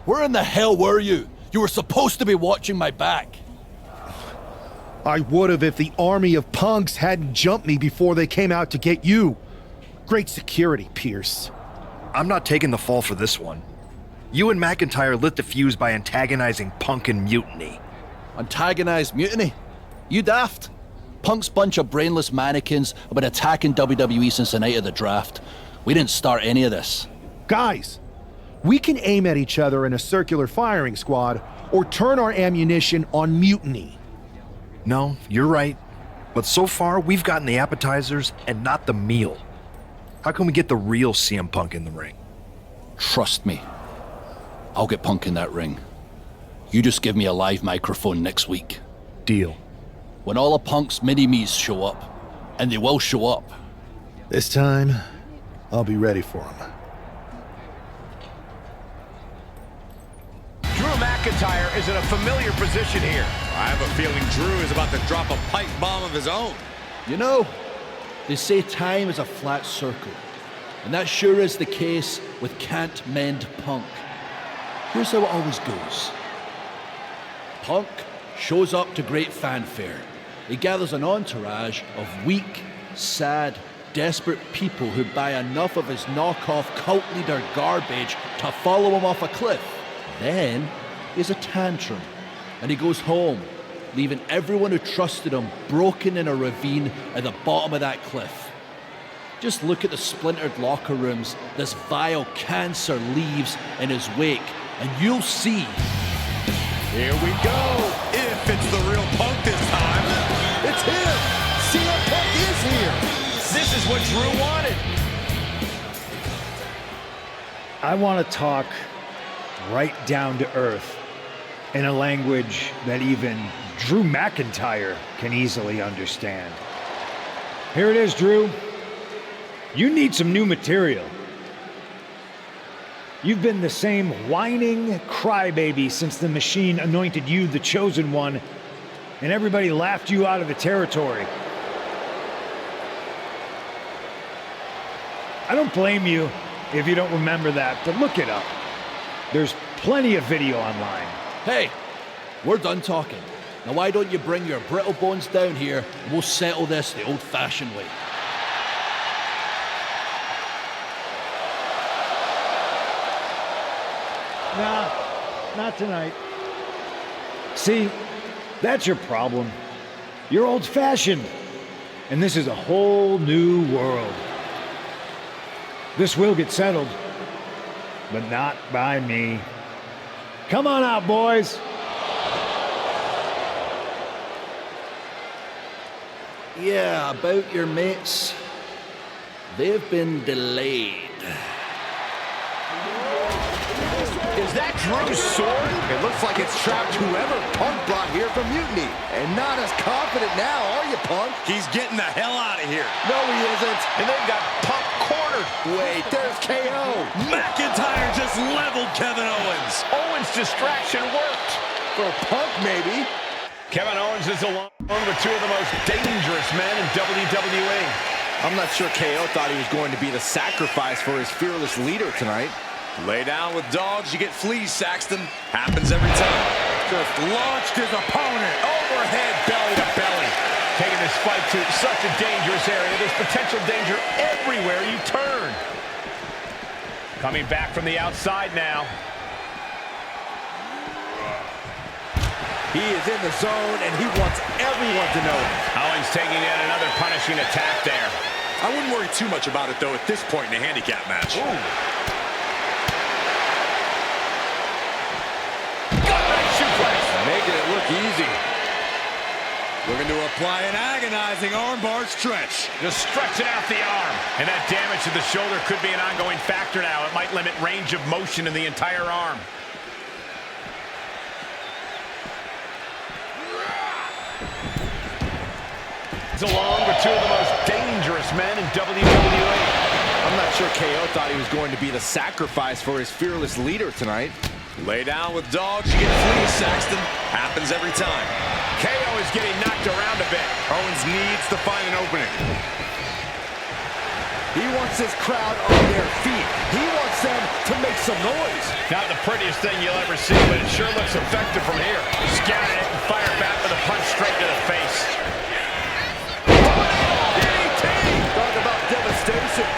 Where in the hell were you? You were supposed to be watching my back. I would have if the army of punks hadn't jumped me before they came out to get you. Great security, Pierce. I'm not taking the fall for this one. You and McIntyre lit the fuse by antagonizing Punk and Mutiny. Antagonized Mutiny? You daft? Punk's bunch of brainless mannequins have been attacking WWE since the night of the draft. We didn't start any of this. Guys, we can aim at each other in a circular firing squad or turn our ammunition on Mutiny. No, you're right. But so far, we've gotten the appetizers and not the meal. How can we get the real CM Punk in the ring? Trust me. I'll get Punk in that ring. You just give me a live microphone next week. Deal. When all of Punk's mini-me's show up, and they will show up. This time, I'll be ready for them. Drew McIntyre is in a familiar position here. I have a feeling Drew is about to drop a pipe bomb of his own. You know, they say time is a flat circle, and that sure is the case with Can't Mend Punk. Here's how it always goes. Punk shows up to great fanfare. He gathers an entourage of weak, sad, desperate people who buy enough of his knockoff cult leader garbage to follow him off a cliff. Then, he has a tantrum, and he goes home, leaving everyone who trusted him broken in a ravine at the bottom of that cliff. Just look at the splintered locker rooms this vile cancer leaves in his wake, and you'll see. Here we go. If it's the real Punk this time. It's him! CM Punk is here! This is what Drew wanted! I want to talk right down to earth in a language that even Drew McIntyre can easily understand. Here it is, Drew. You need some new material. You've been the same whining crybaby since the Machine anointed you the chosen one, and everybody laughed you out of the territory. I don't blame you if you don't remember that, but look it up. There's plenty of video online. Hey, we're done talking. Now why don't you bring your brittle bones down here and we'll settle this the old-fashioned way. Nah, not tonight. See, that's your problem. You're old-fashioned, and this is a whole new world. This will get settled, but not by me. Come on out, boys. Yeah, about your mates. They've been delayed. Is that Drew's sword? It looks like it's trapped whoever Punk brought here from Mutiny. And not as confident now, are you, Punk? He's getting the hell out of here. No, he isn't. And they've got Punk cornered. Wait, there's KO. McIntyre just leveled Kevin Owens. Owens' distraction worked. For Punk, maybe. Kevin Owens is along with two of the most dangerous men in WWE. I'm not sure KO thought he was going to be the sacrifice for his fearless leader tonight. Lay down with dogs, you get fleas, Saxton. Happens every time. Just launched his opponent. Overhead, belly to belly. Taking this fight to such a dangerous area. There's potential danger everywhere you turn. Coming back from the outside now. He is in the zone, and he wants everyone to know it. Owens taking yet another punishing attack there. I wouldn't worry too much about it, though, at this point in the handicap match. Ooh. Making it look easy. Looking to apply an agonizing armbar stretch. Just stretching out the arm. And that damage to the shoulder could be an ongoing factor now. It might limit range of motion in the entire arm. It's along with two of the most dangerous men in WWE. I'm not sure KO thought he was going to be the sacrifice for his fearless leader tonight. Lay down with dogs, you get fleas, Saxton. Happens every time. KO is getting knocked around a bit. Owens needs to find an opening. He wants his crowd on their feet. He wants them to make some noise. Not the prettiest thing you'll ever see, but it sure looks effective from here. Scan it and fire back with a punch straight to the face. DDT! Talk about devastation.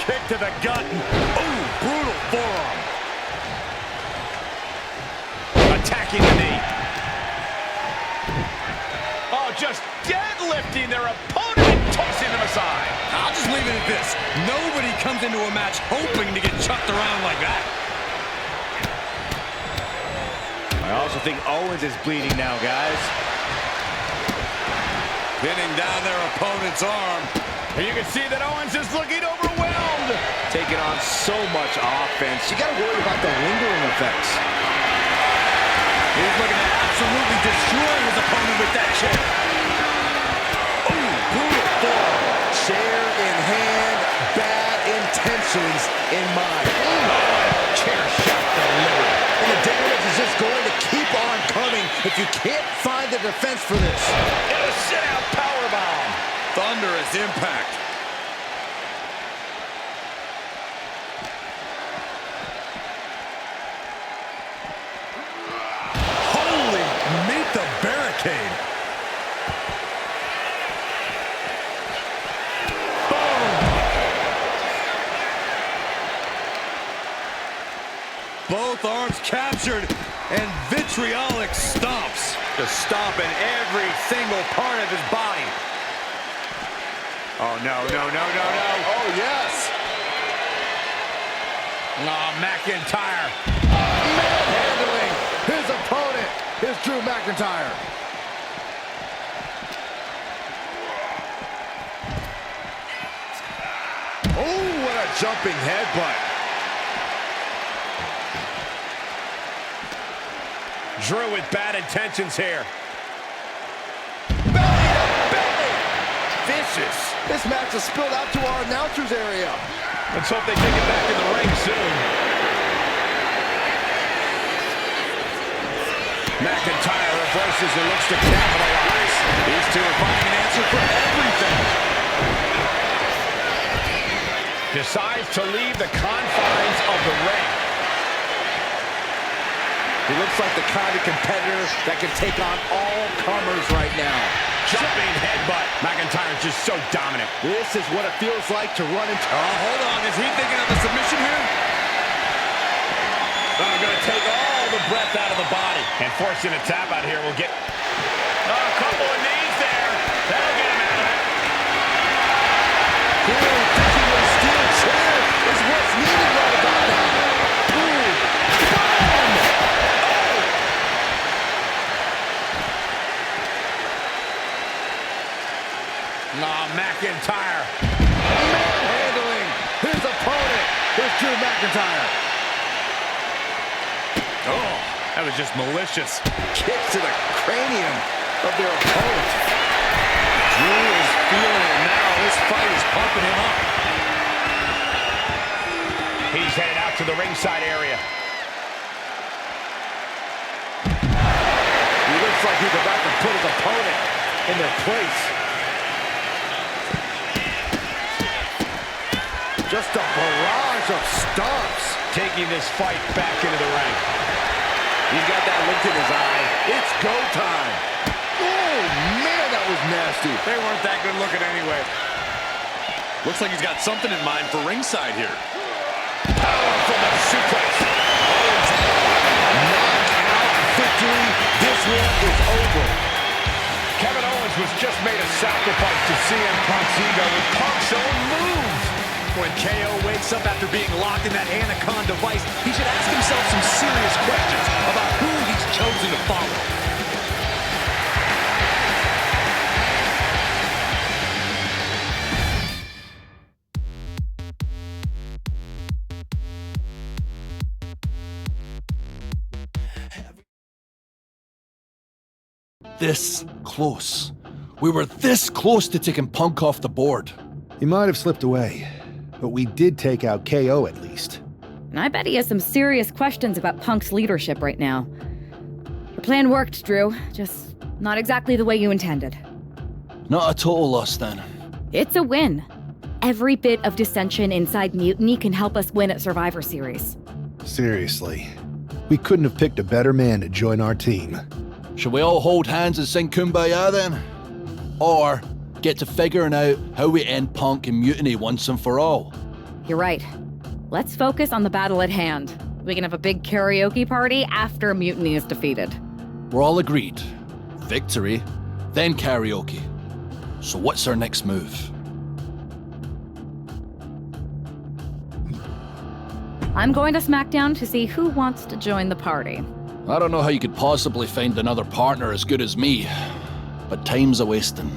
Kick to the gut. Ooh, brutal forearm. Attacking the knee. Oh, just deadlifting their opponent and tossing them aside. I'll just leave it at this. Nobody comes into a match hoping to get chucked around like that. I also think Owens is bleeding now, guys. Pinning down their opponent's arm. And you can see that Owens is looking overwhelmed. Taking on so much offense. You got to worry about the lingering effects. He's looking to absolutely destroy his opponent with that chair. Ooh, brutal forearm. Chair in hand, bad intentions in mind. Chair shot delivered. And the damage is just going to keep on coming if you can't find the defense for this. And a sit-out powerbomb. Thunderous impact. Holy, meet the barricade. Both arms captured and vitriolic stomps. Just stomping every single part of his body. Oh, no, no, no, no, no. Oh, yes. Oh, McIntyre. Manhandling his opponent is Drew McIntyre. Oh, what a jumping headbutt. Drew with bad intentions here. Belly to belly. Vicious. This match has spilled out to our announcers area. Let's hope they take it back in the ring soon. McIntyre reverses and looks to capitalize. These two are finding an answer for everything. Decides to leave the confines of the ring. He looks like the kind of competitor that can take on all comers right now. Jumping headbutt. McIntyre's just so dominant. This is what it feels like to run into... Oh, hold on. Is he thinking of the submission here? Oh, going to take all the breath out of the body. And forcing a tap out here will get... Oh, a couple of knees there. That'll get him out of it. Ooh, thinking a steel chair is what's needed right about now. Ooh, boom! Oh, McIntyre. Manhandling his opponent is Drew McIntyre. Oh, that was just malicious. Kick to the cranium of their opponent. Drew is feeling it now. This fight is pumping him up. He's headed out to the ringside area. He looks like he's about to put his opponent in their place. Just a barrage of stomps. Taking this fight back into the ring. He's got that look in his eye. It's go time. Oh, man, that was nasty. They weren't that good looking anyway. Looks like he's got something in mind for ringside here. Powerful suplex. Knockout victory. This one is over. Kevin Owens was just made a sacrifice to CM Punk's ego with Punk's own moves. When KO wakes up after being locked in that Anaconda vice, he should ask himself some serious questions about who he's chosen to follow. This close. We were this close to taking Punk off the board. He might have slipped away, but we did take out KO at least. And I bet he has some serious questions about Punk's leadership right now. Your plan worked, Drew. Just not exactly the way you intended. Not a total loss then. It's a win. Every bit of dissension inside Mutiny can help us win at Survivor Series. Seriously, we couldn't have picked a better man to join our team. Shall we all hold hands and sing Kumbaya then? Or get to figuring out how we end Punk and Mutiny once and for all? You're right. Let's focus on the battle at hand. We can have a big karaoke party after Mutiny is defeated. We're all agreed. Victory, then karaoke. So what's our next move? I'm going to SmackDown to see who wants to join the party. I don't know how you could possibly find another partner as good as me, but time's a wasting.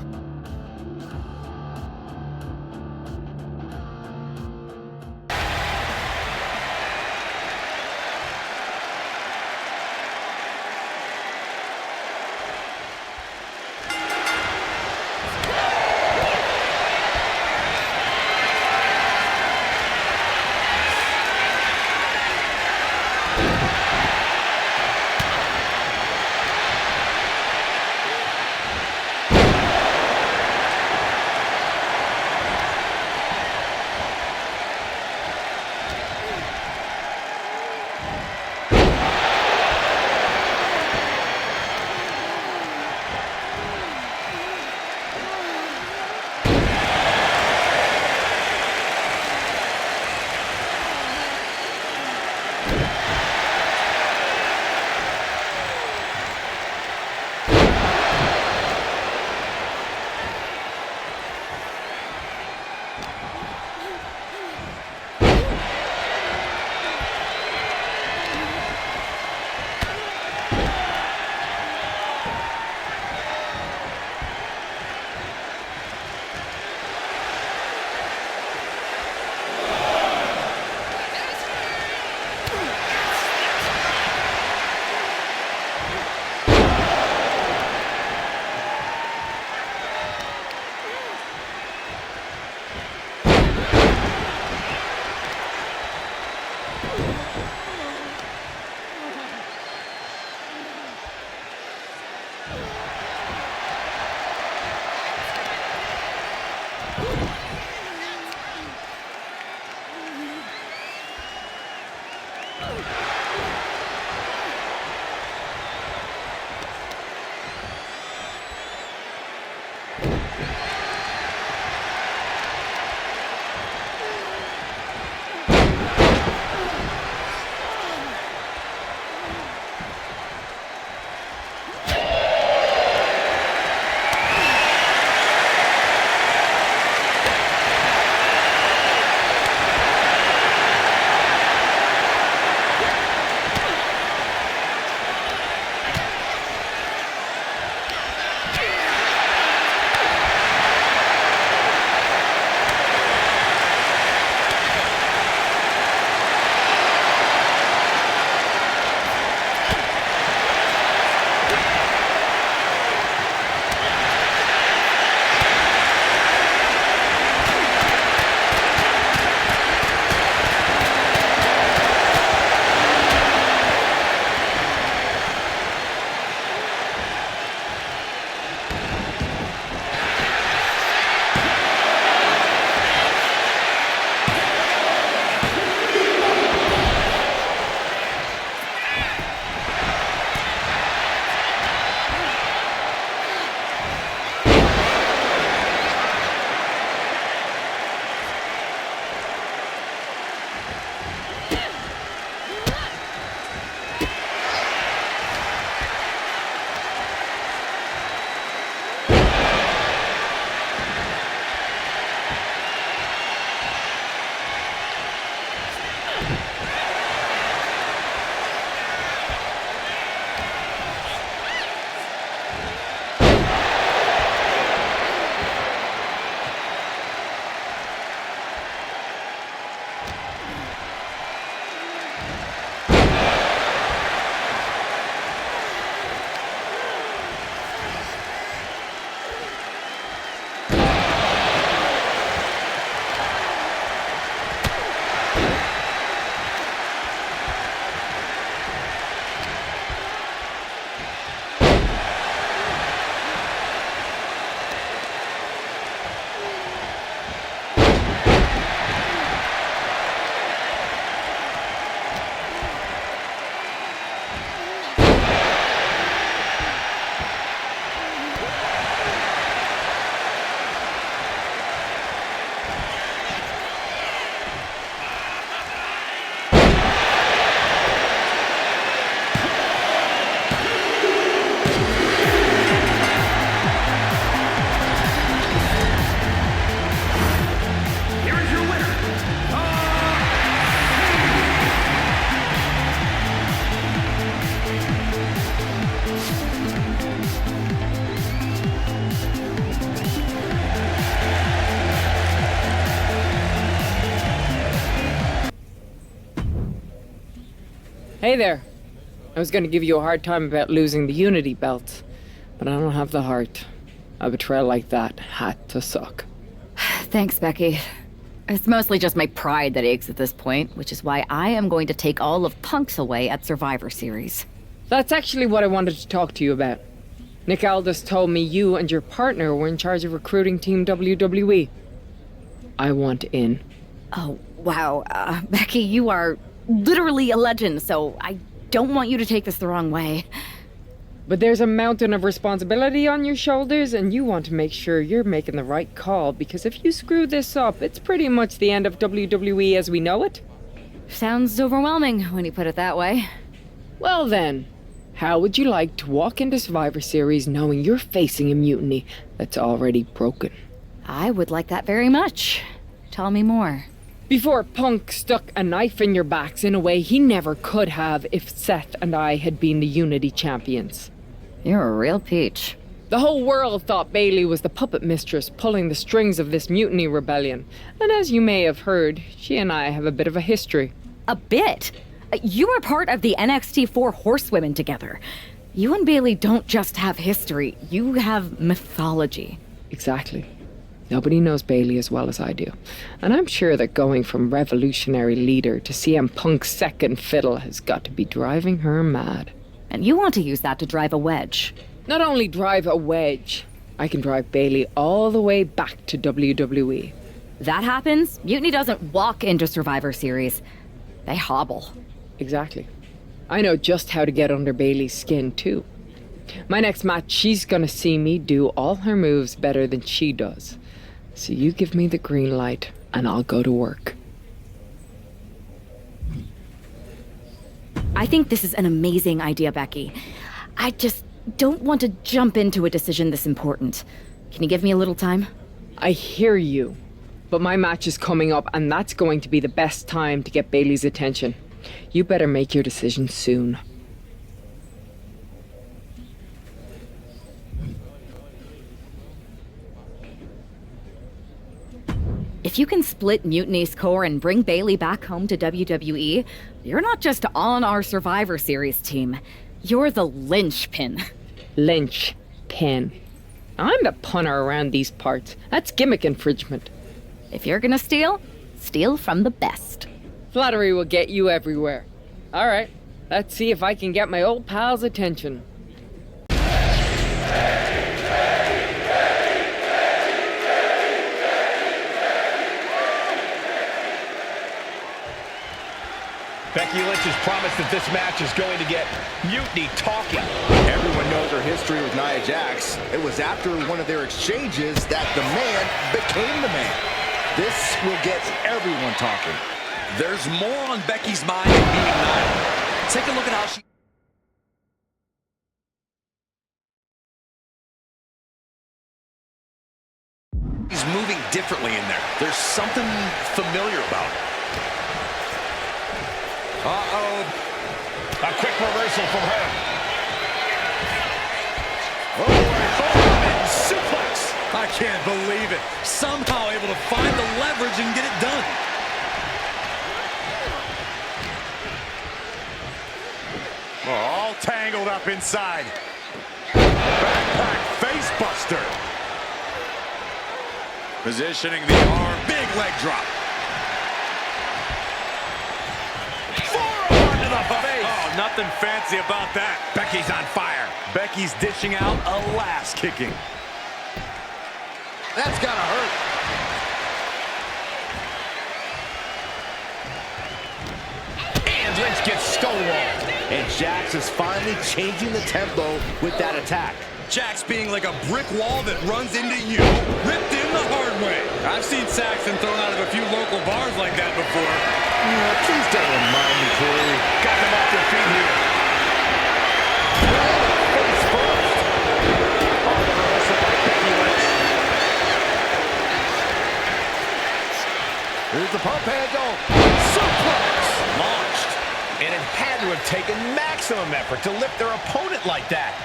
Hey there. I was going to give you a hard time about losing the Unity belt, but I don't have the heart. A betrayal like that had to suck. Thanks, Becky. It's mostly just my pride that aches at this point, which is why I am going to take all of Punk's away at Survivor Series. That's actually what I wanted to talk to you about. Nick Aldis told me you and your partner were in charge of recruiting Team WWE. I want in. Oh, wow. Becky, you are literally a legend, so I don't want you to take this the wrong way. But there's a mountain of responsibility on your shoulders, and you want to make sure you're making the right call, because if you screw this up, it's pretty much the end of WWE as we know it. Sounds overwhelming when you put it that way. Well then, how would you like to walk into Survivor Series knowing you're facing a mutiny that's already broken? I would like that very much. Tell me more. Before Punk stuck a knife in your backs in a way he never could have if Seth and I had been the Unity champions. You're a real peach. The whole world thought Bailey was the puppet mistress pulling the strings of this mutiny rebellion. And as you may have heard, she and I have a bit of a history. A bit? You were part of the NXT 4 Horsewomen together. You and Bailey don't just have history, you have mythology. Exactly. Nobody knows Bailey as well as I do. And I'm sure that going from revolutionary leader to CM Punk's second fiddle has got to be driving her mad. And you want to use that to drive a wedge. Not only drive a wedge, I can drive Bailey all the way back to WWE. That happens, Mutiny doesn't walk into Survivor Series. They hobble. Exactly. I know just how to get under Bailey's skin, too. My next match, she's gonna see me do all her moves better than she does. So you give me the green light, and I'll go to work. I think this is an amazing idea, Becky. I just don't want to jump into a decision this important. Can you give me a little time? I hear you, but my match is coming up, and that's going to be the best time to get Bailey's attention. You better make your decision soon. If you can split Mutiny's core and bring Bailey back home to WWE, you're not just on our Survivor Series team. You're the linchpin. Linchpin. I'm the punter around these parts. That's gimmick infringement. If you're gonna steal, steal from the best. Flattery will get you everywhere. All right, let's see if I can get my old pal's attention. Becky Lynch has promised that this match is going to get Mutiny talking. Everyone knows her history with Nia Jax. It was after one of their exchanges that the man became the man. This will get everyone talking. There's more on Becky's mind than beating Nia. Take a look at how she's moving differently in there. There's something familiar about it. Uh-oh. A quick reversal from her. Oh, suplex. I can't believe it. Somehow able to find the leverage and get it done. All tangled up inside. Backpack face buster. Positioning the arm. Big leg drop. Oh, nothing fancy about that. Becky's on fire. Becky's dishing out a last kicking. That's gotta hurt. And Lynch gets stonewalled. And Jax is finally changing the tempo with that attack. Jax being like a brick wall that runs into you. Ripped in the hard way. I've seen Saxon thrown out of a few local bars like that before. Please don't remind me, Corey. Got them off their feet here. Face first. Oh, the reversal by Becky Lynch. Here's the pump handle. Suplex launched. And it had to have taken maximum effort to lift their opponent like that.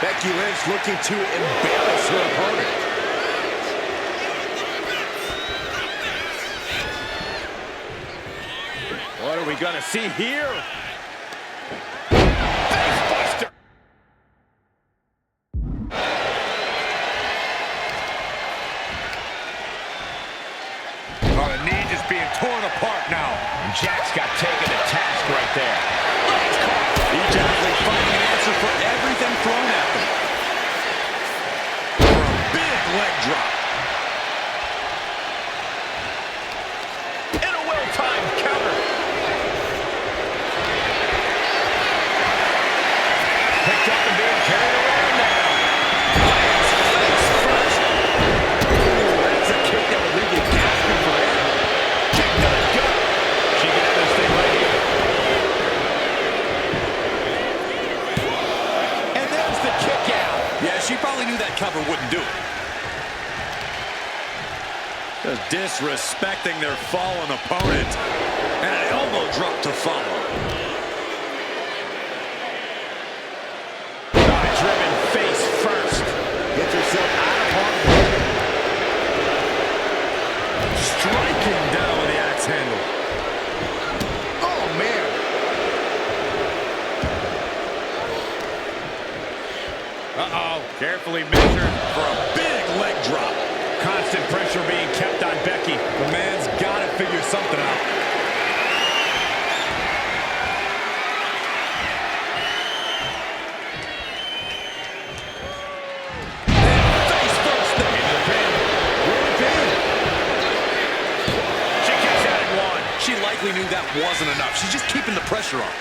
Becky Lynch looking to embarrass her opponent. What are we gonna see here? Jax got taken to task right there. Each athlete finding an answer for everything thrown at them. For a big leg drop. And a well-timed counter. Picked up and being carried around now. Face first. Ooh, that's a kick that would leave you gasping for air. Kick to the gut. She can have this thing right here. And there's the kick out. Yeah, she probably knew that cover wouldn't do it. Just disrespecting their fallen opponent. And an elbow drop to follow. Driven face first. Gets herself out of harm's way. Striking down with the axe handle. Oh, man. Uh-oh. Carefully measured for a big leg drop. Constant pressure being kept on Becky. The man's got to figure something out. Face first into the pin. Really pin. She kicks out at one. She likely knew that wasn't enough. She's just keeping the pressure on.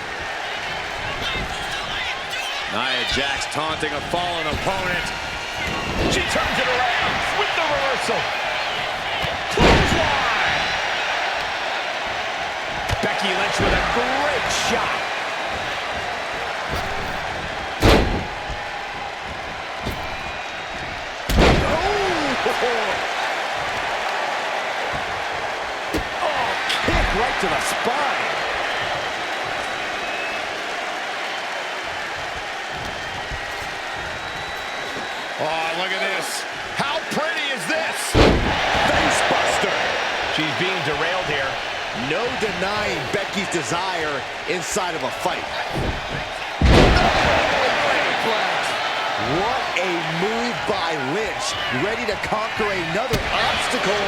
Nia Jax taunting a fallen opponent. She turns it around with the reversal. Clothesline. Becky Lynch with a great shot. Oh, kick right to the spine. Oh, look at this. How pretty is this? Facebuster. She's being derailed here. No denying Becky's desire inside of a fight. What a move by Lynch. Ready to conquer another obstacle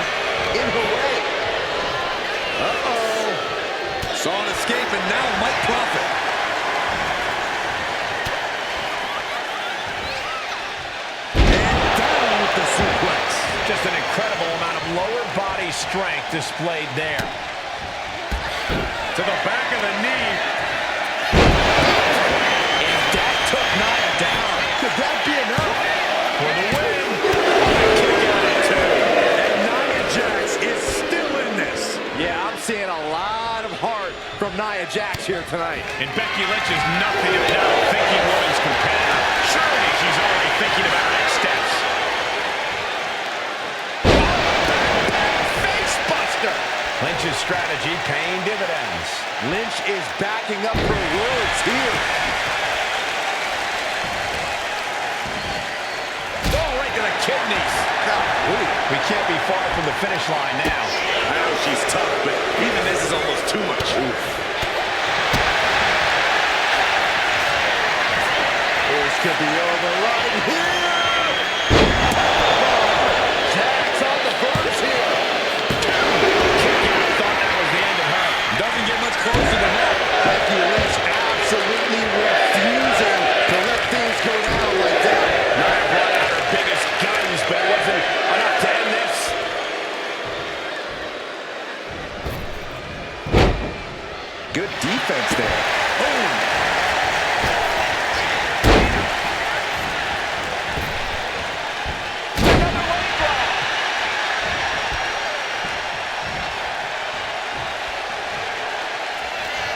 in her way. Uh-oh. Saw an escape and now might profit. And down with the suplex. Just an incredible amount of lower body strength displayed there. To the back of the knee. And that took Nia down. Could that be enough? For the win. Kick out at two. And Nia Jax is still in this. Yeah, I'm seeing a lot of heart from Nia Jax here tonight. And Becky Lynch is nothing if not a thinking woman's competitor. Surely she's already thinking about her next steps. Facebuster! Lynch's strategy paying dividends. Lynch is backing up her words here. Oh, right to the kidneys. We can't be far from the finish line now. I know she's tough, but even this is almost too much. This could be over right here. Jax on the verge here. Thought that was the end of her. Doesn't get much closer than that. Becky Lynch absolutely refusing to let things go down like that. Nia brought out her biggest guns, but it wasn't enough to end this. Good defense there. Boom.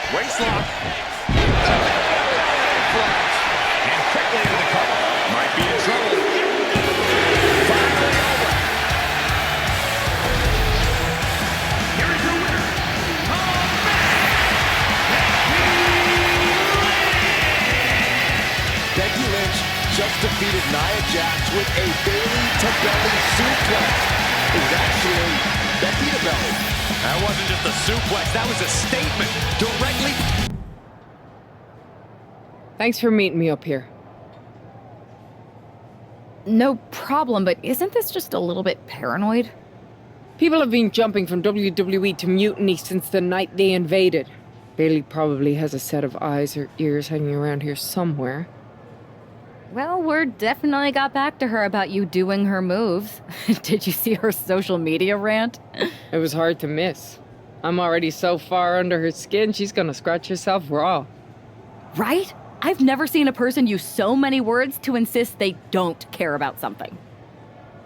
Waistlock. And quickly into the cover. Might be in trouble. Finally over. Here is your winner. Becky Lynch just defeated Nia Jax with a belly-to-belly suplex. It was actually Becky to belly. That wasn't just a suplex. That was a statement directly. Thanks for meeting me up here. No problem, but isn't this just a little bit paranoid? People have been jumping from WWE to Mutiny since the night they invaded. Bailey probably has a set of eyes or ears hanging around here somewhere. Well, word definitely got back to her about you doing her moves. Did you see her social media rant? It was hard to miss. I'm already so far under her skin, she's gonna scratch herself raw. Right? I've never seen a person use so many words to insist they don't care about something.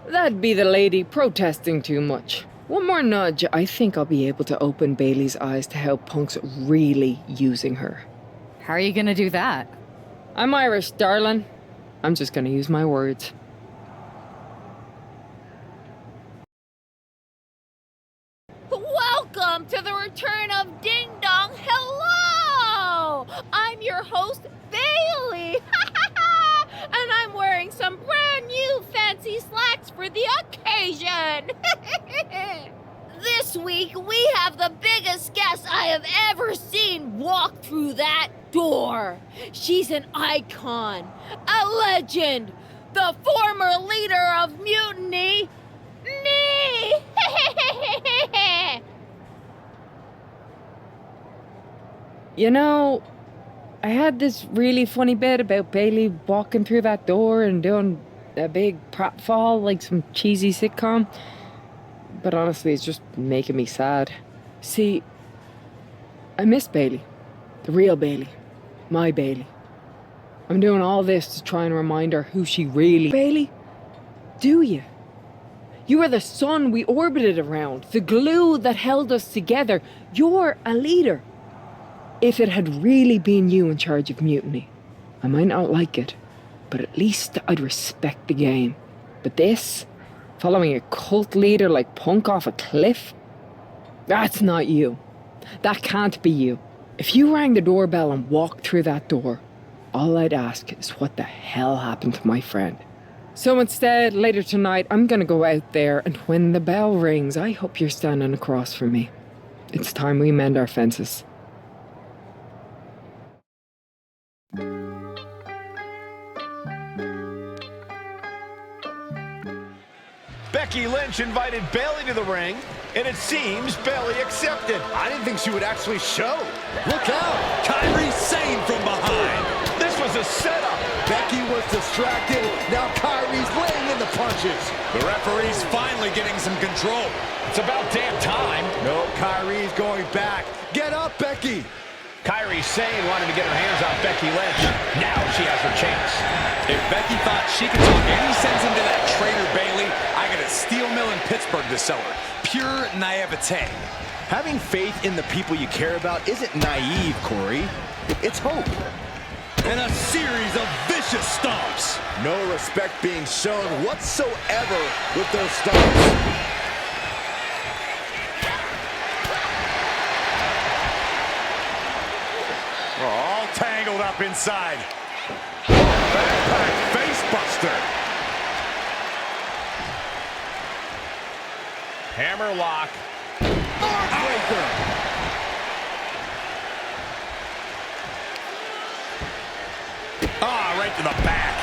That'd be the lady protesting too much. One more nudge, I think I'll be able to open Bailey's eyes to how Punk's really using her. How are you gonna do that? I'm Irish, darling. I'm just gonna use my words. Welcome to the return of Ding Dong. Hello! I'm your host, Bailey. And I'm wearing some brand new fancy slacks for the occasion. This week, we have the biggest guest I have ever seen walk through that door. She's an icon, a legend, the former leader of Mutiny, me! You know, I had this really funny bit about Bailey walking through that door and doing a big pratfall like some cheesy sitcom. But honestly, it's just making me sad. See, I miss Bailey. The real Bailey. My Bailey. I'm doing all this to try and remind her who she really... Bailey, do you? You were the sun we orbited around, the glue that held us together. You're a leader. If it had really been you in charge of Mutiny, I might not like it, but at least I'd respect the game. But this, following a cult leader like Punk off a cliff, that's not you. That can't be you. If you rang the doorbell and walked through that door, all I'd ask is what the hell happened to my friend. So instead, later tonight, I'm gonna go out there, and when the bell rings, I hope you're standing across from me. It's time we mend our fences. Becky Lynch invited Bailey to the ring, and it seems Bailey accepted. I didn't think she would actually show. Look out! Kyrie Sane from behind. This was a setup. Becky was distracted. Now Kyrie's laying in the punches. The referee's finally getting some control. It's about damn time. No, Kyrie's going back. Get up, Becky. Kyrie Sane wanted to get her hands on Becky Lynch. Now she has her chance. If Becky thought she could talk any sense into that traitor Bailey, I got a steel mill in Pittsburgh to sell her. Pure naivete. Having faith in the people you care about isn't naive, Corey. It's hope. And a series of vicious stomps. No respect being shown whatsoever with those stomps. All tangled up inside. Backpack face buster. Hammer lock. Heartbreaker. Ah, right to the back.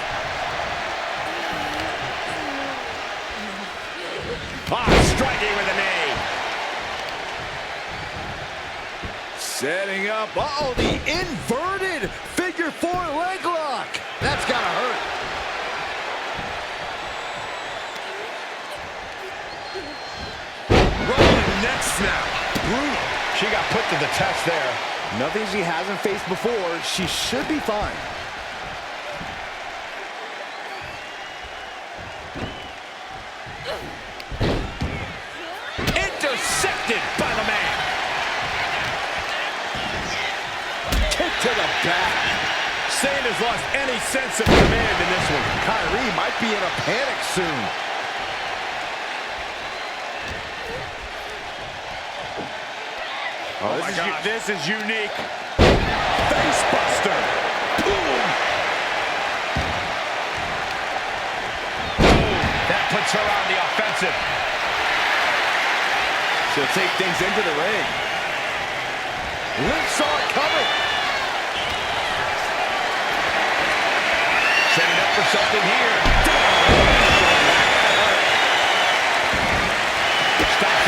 Ah, striking with a knee. Setting up. Uh-oh, the inverted figure four leg lock. That's gotta hurt. Rolling neck snap. Brutal. She got put to the test there. Nothing she hasn't faced before. She should be fine. Intercepted by the man. Kick to the back. Sane has lost any sense of command in this one. Kyrie might be in a panic soon. Oh, this is unique. Face buster. Boom. That puts her on the offensive. She'll take things into the ring. Lynch saw it coming. Setting up for something here. Stops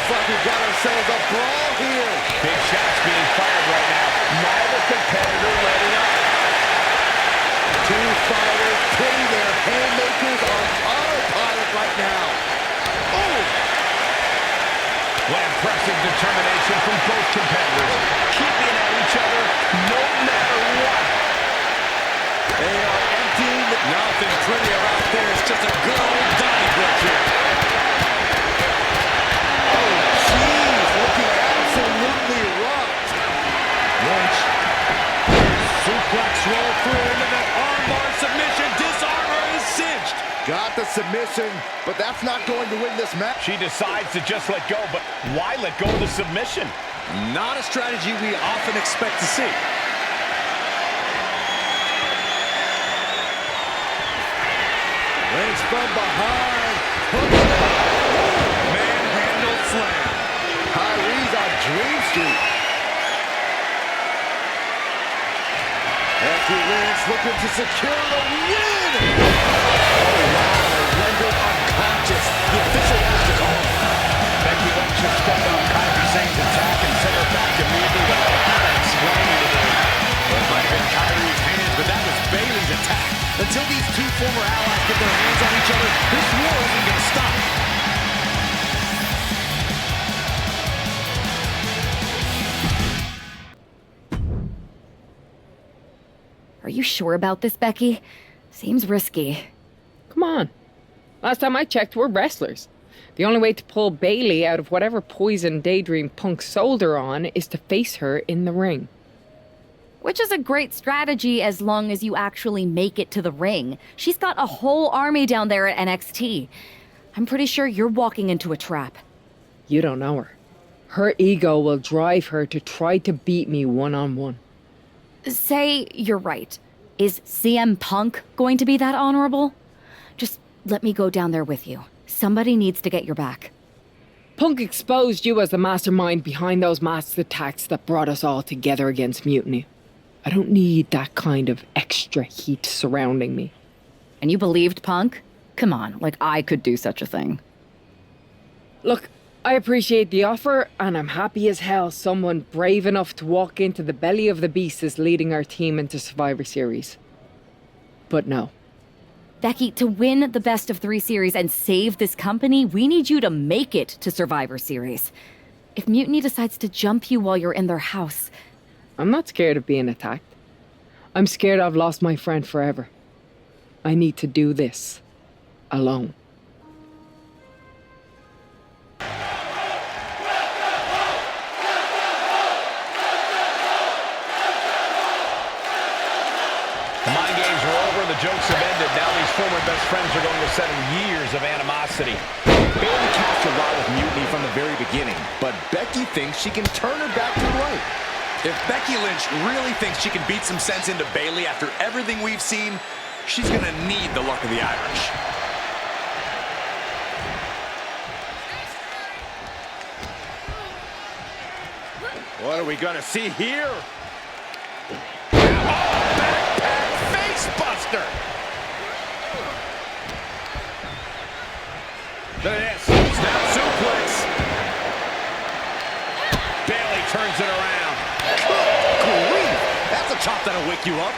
Looks like we've got ourselves a brawl here. Big shots being fired right now. Neither competitor letting up. Two fighters putting their haymakers on autopilot right now. Oh! What impressive determination from both competitors. Keeping at each other no matter what. They are emptying. Nothing pretty about this. Just a good old Donnybrook here. Oh, jeez. Looking absolutely rocked. Lynch. Suplex roll through into that armbar submission. Disarmor is cinched. Got the submission, but that's not going to win this match. She decides to just let go, but why let go of the submission? Not a strategy we often expect to see. Lynch from behind. Manhandle slam. Kyrie's on Dream Street. Becky Lynch looking to secure the win. Oh, wow. Rendered unconscious. The official has to call. Becky Lynch just stepped on Kairi Sane's attack and sent her back immediately without even explaining to her. It might have been Kyrie's hands, but that was Bayley's attack. Until these two former allies get their hands on each other, this war isn't going to stop. Are you sure about this, Becky? Seems risky. Come on. Last time I checked, we're wrestlers. The only way to pull Bayley out of whatever poison Daydream Punk sold her on is to face her in the ring. Which is a great strategy as long as you actually make it to the ring. She's got a whole army down there at NXT. I'm pretty sure you're walking into a trap. You don't know her. Her ego will drive her to try to beat me one-on-one. Say you're right. Is CM Punk going to be that honorable? Just let me go down there with you. Somebody needs to get your back. Punk exposed you as the mastermind behind those masked attacks that brought us all together against Mutiny. I don't need that kind of extra heat surrounding me. And you believed Punk? Come on, like I could do such a thing. Look, I appreciate the offer, and I'm happy as hell someone brave enough to walk into the belly of the beast is leading our team into Survivor Series. But no. Becky, to win the best of 3 series and save this company, we need you to make it to Survivor Series. If Mutiny decides to jump you while you're in their house... I'm not scared of being attacked. I'm scared I've lost my friend forever. I need to do this alone. The mind games are over, the jokes have ended. Now these former best friends are going to settle years of animosity. Bayley cast a lot with Mutiny from the very beginning, but Becky thinks she can turn her back to the right. If Becky Lynch really thinks she can beat some sense into Bayley after everything we've seen, she's going to need the luck of the Irish. What are we going to see here? Backpack facebuster! Look at this. Snap suplex. Bayley turns it around. Grief! That's a chop that'll wake you up.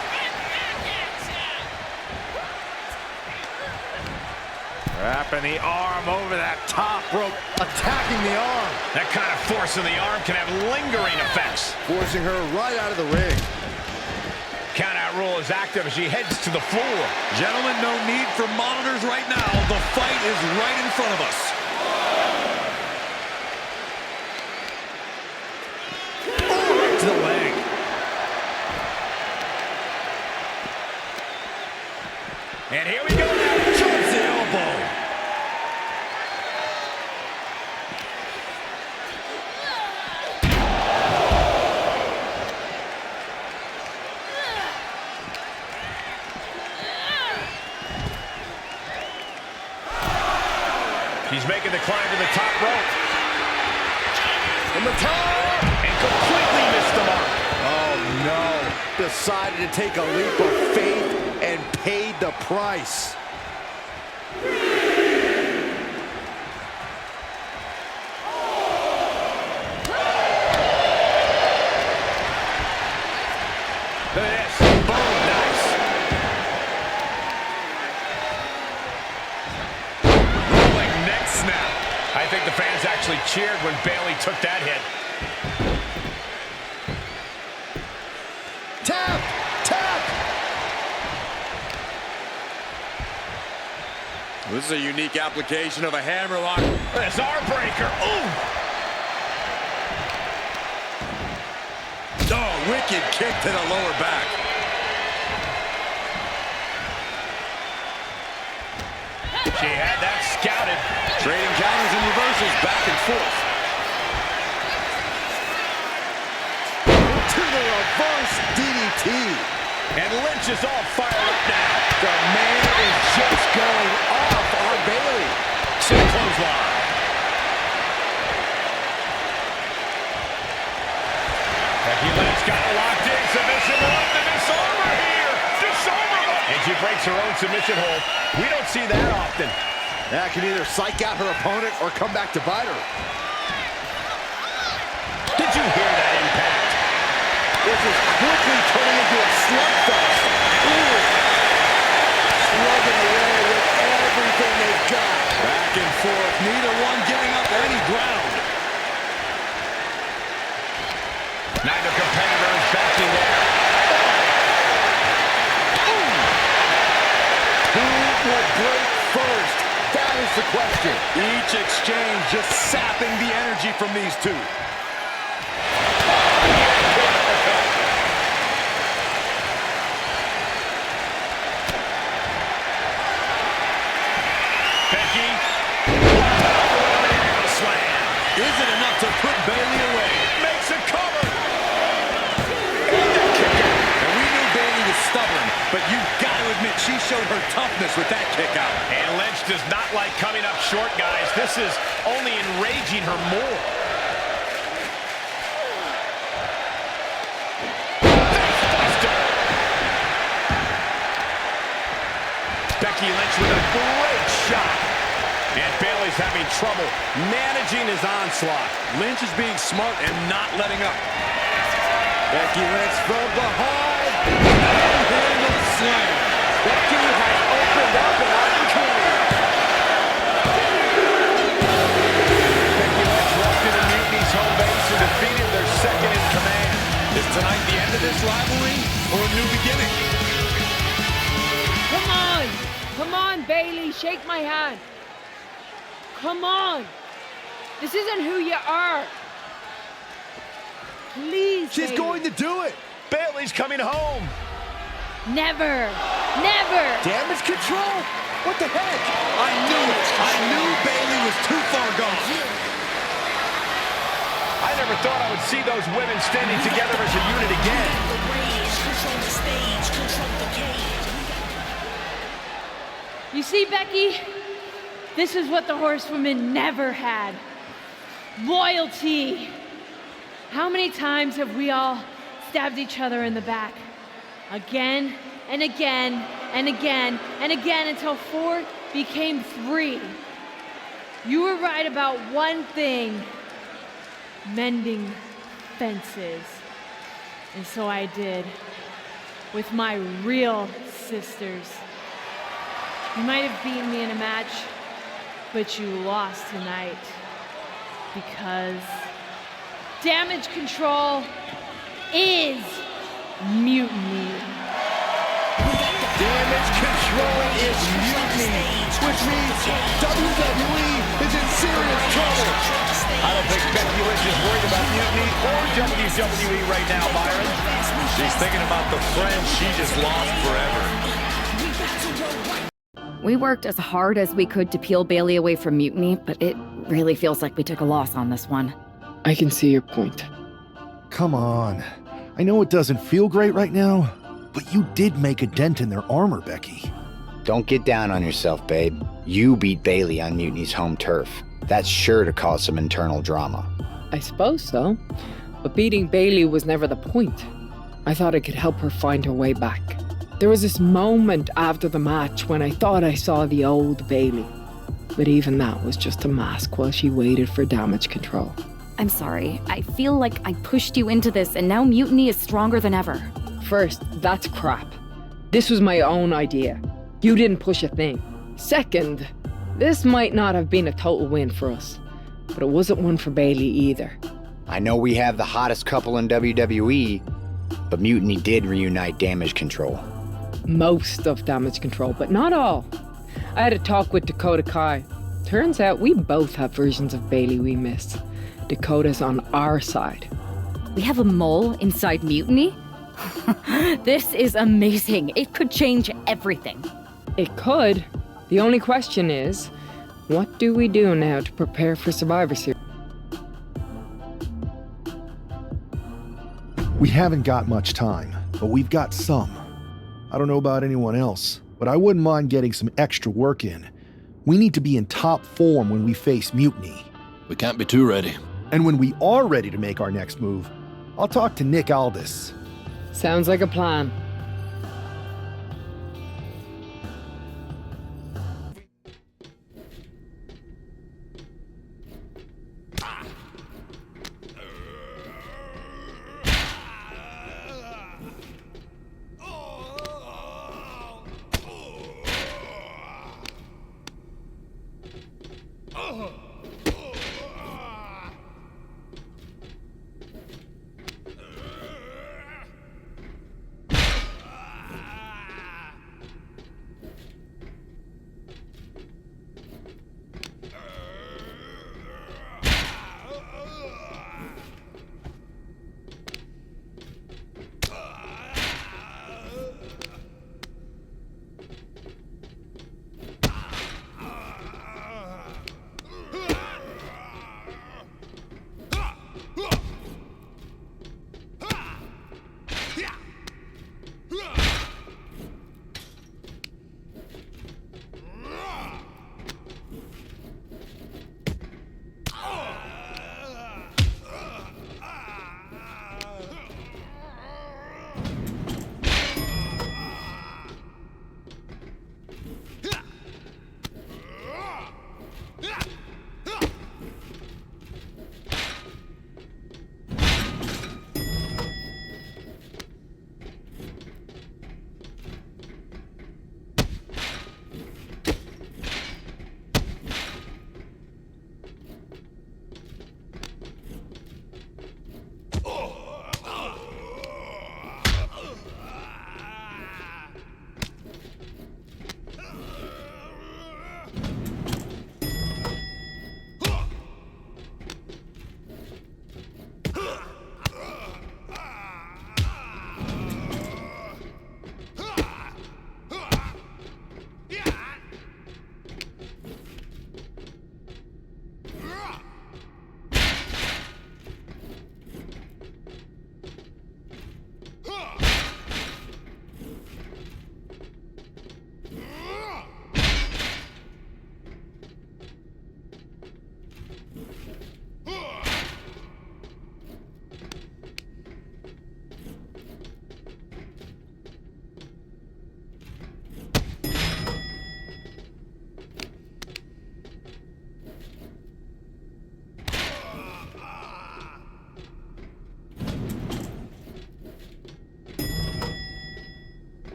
Wrapping the arm over that top rope. Attacking the arm. That kind of force in the arm can have lingering effects. Forcing her right out of the ring. Countout rule is active as she heads to the floor. Gentlemen, no need for monitors right now. The fight is right in front of us. Right to the leg. And here we go now. Jumps the elbow. She's making the climb to the top rope. From the top. And completely missed the mark. Oh, no. Decided to take a leap of faith and paid the price. cheered when Bayley took that hit. Tap! Tap! This is a unique application of a hammerlock. Bizarre breaker. Ooh! Oh, wicked kick to the lower back. She had that scouted. Trading counters and reversals back and forth. To the reverse DDT. And Lynch is all fired up now. The man is just going off on Bayley. To the clothesline. Becky Lynch got it locked in. Submission hold to disarmer here. Disarmer. And she breaks her own submission hold. We don't see that often. That can either psych out her opponent or come back to bite her. Did you hear that impact? This is quickly turning into a slugfest. Ooh. Slugging away with everything they've got. Back and forth, neither one giving up any ground. Neither competitor is backing down. Who will break first? That is the question. Each exchange just sapping the energy from these two. Becky. Slam. Is it enough to put Bayley away? Makes a cover. And we knew Bayley was stubborn, but you've got to admit she showed her toughness with that kick out. And Lynch does not like coming up short, guys. This is only enraging her more. Becky Lynch with a great shot. And Bayley's having trouble managing his onslaught. Lynch is being smart and not letting up. Becky Lynch from behind. Handle slam. Becky has opened up an opportunity. Becky Lynch walked into Mutiny's home base and defeated their second in command. Is tonight the end of this rivalry or a new beginning? Come on! Come on, Bayley, shake my hand. Come on! This isn't who you are. Please, She's Bayley. going to do it. Bayley's coming home. Never! Never! Damage control? What the heck? I knew it. I knew Bayley was too far gone. I never thought I would see those women standing together as a unit again. You see, Becky? This is what the horsewomen never had. Loyalty. How many times have we all stabbed each other in the back? Again and again and again and again until 4 became 3. You were right about one thing. Mending fences. And so I did. With my real sisters. You might have beaten me in a match, but you lost tonight. Because damage control is mutiny. Damage control is mutiny, which means WWE is in serious trouble. I don't think Becky Lynch is worried about mutiny or WWE right now, Byron. She's thinking about the friends she just lost forever. We worked as hard as we could to peel Bayley away from mutiny, but it really feels like we took a loss on this one. I can see your point. Come on. I know it doesn't feel great right now, but you did make a dent in their armor, Becky. Don't get down on yourself, babe. You beat Bayley on Mutiny's home turf. That's sure to cause some internal drama. I suppose so. But beating Bayley was never the point. I thought I could help her find her way back. There was this moment after the match when I thought I saw the old Bayley. But even that was just a mask while she waited for damage control. I'm sorry. I feel like I pushed you into this and now mutiny is stronger than ever. First, that's crap. This was my own idea. You didn't push a thing. Second, this might not have been a total win for us. but it wasn't one for Bailey either. I know we have the hottest couple in WWE, but Mutiny did reunite Damage Control. Most of Damage Control, but not all. I had a talk with Dakota Kai. Turns out we both have versions of Bailey we miss. Dakota's on our side. We have a mole inside Mutiny? This is amazing. It could change everything. It could. The only question is, what do we do now to prepare for Survivor Series? We haven't got much time, but we've got some. I don't know about anyone else, but I wouldn't mind getting some extra work in. We need to be in top form when we face Mutiny. We can't be too ready. And when we are ready to make our next move, I'll talk to Nick Aldis. Sounds like a plan.